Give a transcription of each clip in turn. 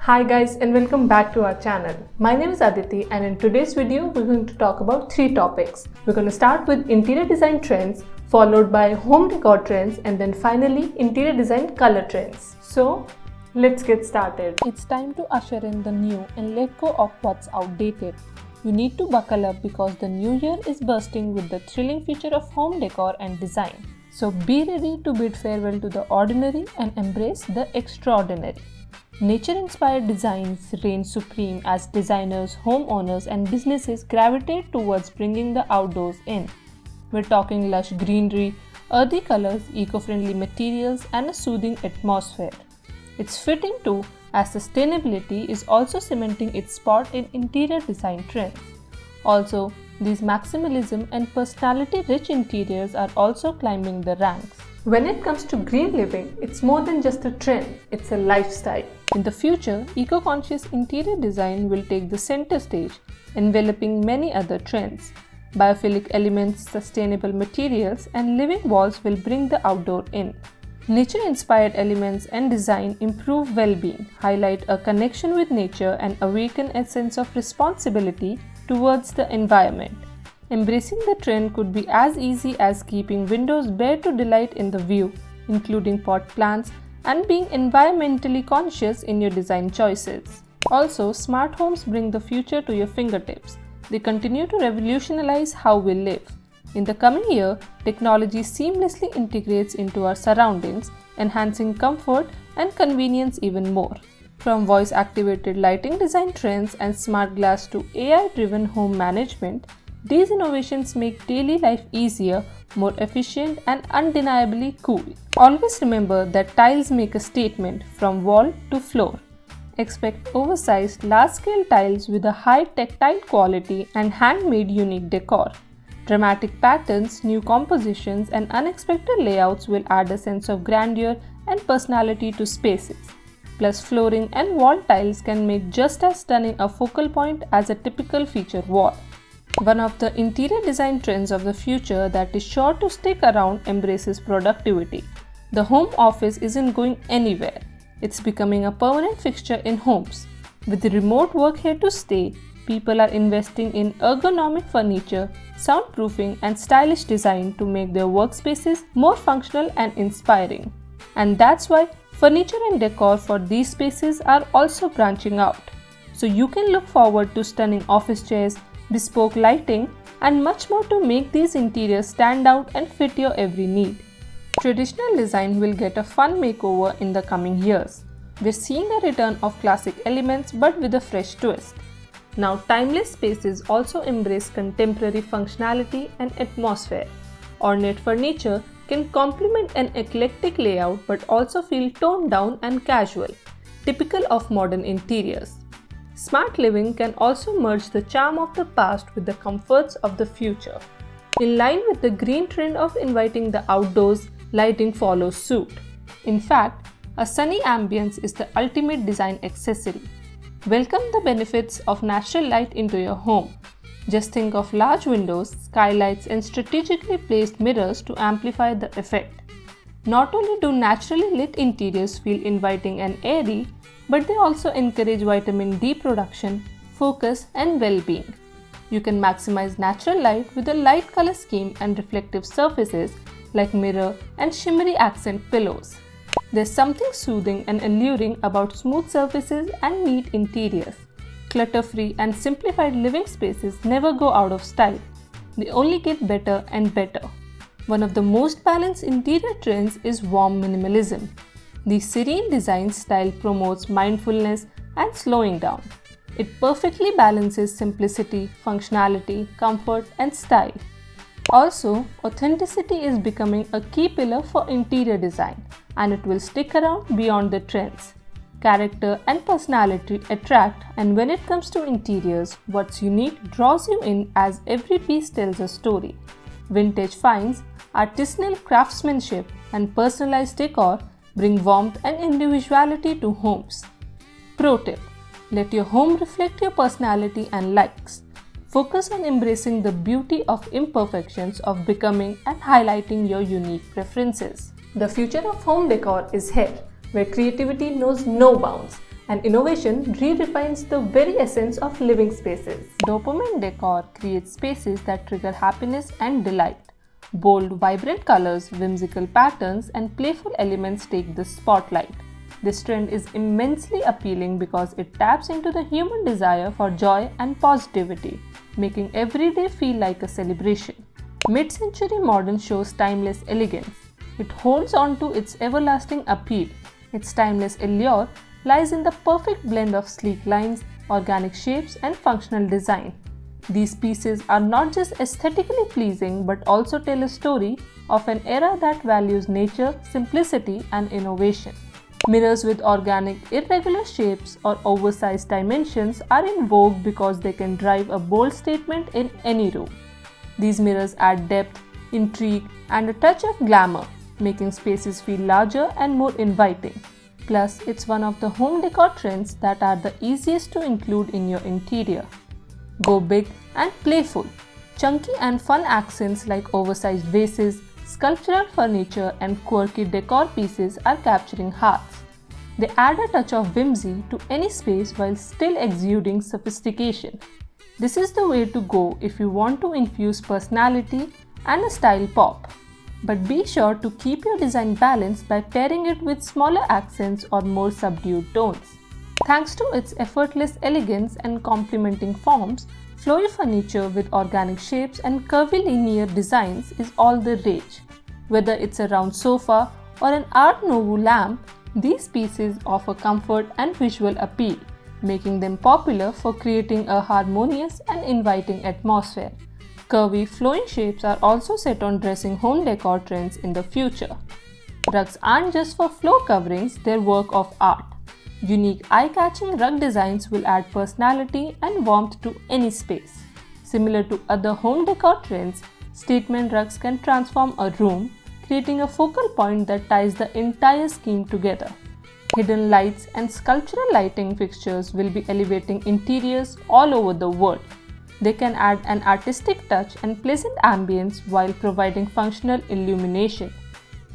Hi guys and welcome back to our channel. My name is Aditi and in today's video we're going to talk about three topics. We're going to start with interior design trends, followed by home decor trends, and then finally interior design color trends. So let's get started. It's time to usher in the new and let go of what's outdated. You need to buckle up because the new year is bursting with the thrilling future of home decor and design. So be ready to bid farewell to the ordinary and embrace the extraordinary. Nature-inspired designs reign supreme as designers, homeowners, and businesses gravitate towards bringing the outdoors in. We're talking lush greenery, earthy colors, eco-friendly materials, and a soothing atmosphere. It's fitting too, as sustainability is also cementing its spot in interior design trends. Also, these maximalism and personality-rich interiors are also climbing the ranks. When it comes to green living, it's more than just a trend, it's a lifestyle. In the future, eco-conscious interior design will take the center stage, enveloping many other trends. Biophilic elements, sustainable materials, and living walls will bring the outdoor in. Nature-inspired elements and design improve well-being, highlight a connection with nature, and awaken a sense of responsibility towards the environment. Embracing the trend could be as easy as keeping windows bare to delight in the view, including pot plants, and being environmentally conscious in your design choices. Also, smart homes bring the future to your fingertips. They continue to revolutionize how we live. In the coming year, technology seamlessly integrates into our surroundings, enhancing comfort and convenience even more. From voice-activated lighting design trends and smart glass to AI-driven home management, these innovations make daily life easier, more efficient, and undeniably cool. Always remember that tiles make a statement from wall to floor. Expect oversized, large-scale tiles with a high tactile quality and handmade unique decor. Dramatic patterns, new compositions, and unexpected layouts will add a sense of grandeur and personality to spaces. Plus, flooring and wall tiles can make just as stunning a focal point as a typical feature wall. One of the interior design trends of the future that is sure to stick around embraces productivity. The home office isn't going anywhere. It's becoming a permanent fixture in homes. With remote work here to stay, people are investing in ergonomic furniture, soundproofing, and stylish design to make their workspaces more functional and inspiring. And that's why furniture and decor for these spaces are also branching out. So you can look forward to stunning office chairs, bespoke lighting, and much more to make these interiors stand out and fit your every need. Traditional design will get a fun makeover in the coming years. We're seeing a return of classic elements but with a fresh twist. Now, timeless spaces also embrace contemporary functionality and atmosphere. Ornate furniture can complement an eclectic layout but also feel toned down and casual, typical of modern interiors. Smart living can also merge the charm of the past with the comforts of the future. In line with the green trend of inviting the outdoors, lighting follows suit. In fact, a sunny ambience is the ultimate design accessory. Welcome the benefits of natural light into your home. Just think of large windows, skylights, and strategically placed mirrors to amplify the effect. Not only do naturally lit interiors feel inviting and airy, but they also encourage vitamin D production, focus, and well-being. You can maximize natural light with a light color scheme and reflective surfaces like mirror and shimmery accent pillows. There's something soothing and alluring about smooth surfaces and neat interiors. Clutter-free and simplified living spaces never go out of style. They only get better and better. One of the most balanced interior trends is warm minimalism. The serene design style promotes mindfulness and slowing down. It perfectly balances simplicity, functionality, comfort, and style. Also, authenticity is becoming a key pillar for interior design, and it will stick around beyond the trends. Character and personality attract, and when it comes to interiors, what's unique draws you in as every piece tells a story. Vintage finds, artisanal craftsmanship, and personalized decor bring warmth and individuality to homes. Pro tip: let your home reflect your personality and likes. Focus on embracing the beauty of imperfections of becoming and highlighting your unique preferences. The future of home decor is here, where creativity knows no bounds and innovation redefines the very essence of living spaces. Dopamine decor creates spaces that trigger happiness and delight. Bold, vibrant colors, whimsical patterns, and playful elements take the spotlight. This trend is immensely appealing because it taps into the human desire for joy and positivity, making every day feel like a celebration. Mid-century modern shows timeless elegance. It holds on to its everlasting appeal. Its timeless allure lies in the perfect blend of sleek lines, organic shapes, and functional design. These pieces are not just aesthetically pleasing but also tell a story of an era that values nature, simplicity, and innovation. Mirrors with organic, irregular shapes or oversized dimensions are in vogue because they can drive a bold statement in any room. These mirrors add depth, intrigue, and a touch of glamour, making spaces feel larger and more inviting. Plus, it's one of the home decor trends that are the easiest to include in your interior. Go big and playful. Chunky and fun accents like oversized vases, sculptural furniture, and quirky decor pieces are capturing hearts. They add a touch of whimsy to any space while still exuding sophistication. This is the way to go if you want to infuse personality and a style pop. But be sure to keep your design balanced by pairing it with smaller accents or more subdued tones. Thanks to its effortless elegance and complementing forms, flowy furniture with organic shapes and curvy linear designs is all the rage. Whether it's a round sofa or an Art Nouveau lamp, these pieces offer comfort and visual appeal, making them popular for creating a harmonious and inviting atmosphere. Curvy, flowing shapes are also set on dressing home decor trends in the future. Rugs aren't just for floor coverings, they're work of art. Unique, eye-catching rug designs will add personality and warmth to any space. Similar to other home decor trends, statement rugs can transform a room, creating a focal point that ties the entire scheme together. Hidden lights and sculptural lighting fixtures will be elevating interiors all over the world. They can add an artistic touch and pleasant ambience while providing functional illumination.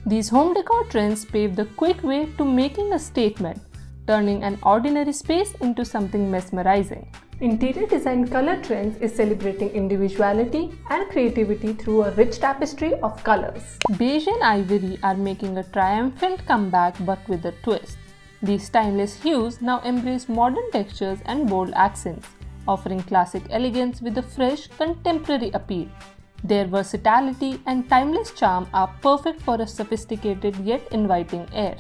These home decor trends pave the quick way to making a statement, turning an ordinary space into something mesmerizing. Interior design color trends is celebrating individuality and creativity through a rich tapestry of colors. Beige and ivory are making a triumphant comeback but with a twist. These timeless hues now embrace modern textures and bold accents, offering classic elegance with a fresh, contemporary appeal. Their versatility and timeless charm are perfect for a sophisticated yet inviting air.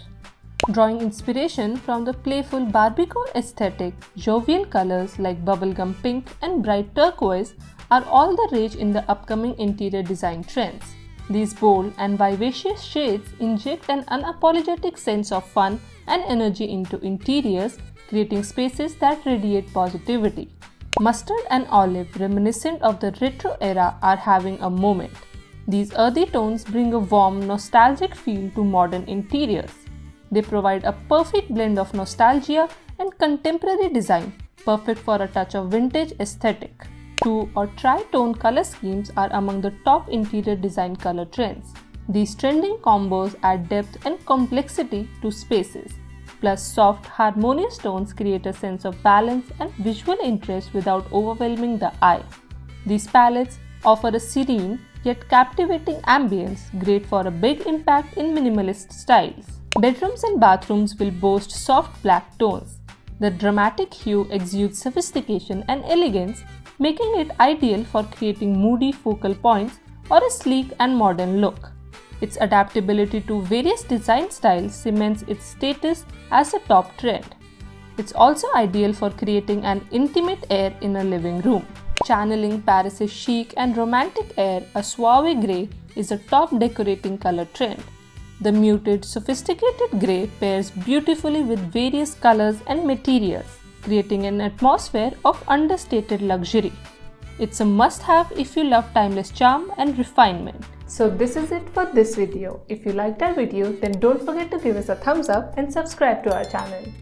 Drawing inspiration from the playful Barbiecore aesthetic, jovial colors like bubblegum pink and bright turquoise are all the rage in the upcoming interior design trends. These bold and vivacious shades inject an unapologetic sense of fun and energy into interiors, creating spaces that radiate positivity. Mustard and olive, reminiscent of the retro era, are having a moment. These earthy tones bring a warm, nostalgic feel to modern interiors. They provide a perfect blend of nostalgia and contemporary design, perfect for a touch of vintage aesthetic. Two or tri-tone color schemes are among the top interior design color trends. These trending combos add depth and complexity to spaces. Plus, soft, harmonious tones create a sense of balance and visual interest without overwhelming the eye. These palettes offer a serene yet captivating ambience, great for a big impact in minimalist styles. Bedrooms and bathrooms will boast soft black tones. The dramatic hue exudes sophistication and elegance, making it ideal for creating moody focal points or a sleek and modern look. Its adaptability to various design styles cements its status as a top trend. It's also ideal for creating an intimate air in a living room. Channeling Paris's chic and romantic air, a suave grey is a top decorating color trend. The muted, sophisticated grey pairs beautifully with various colors and materials, creating an atmosphere of understated luxury. It's a must-have if you love timeless charm and refinement. So this is it for this video. If you liked our video, then don't forget to give us a thumbs up and subscribe to our channel.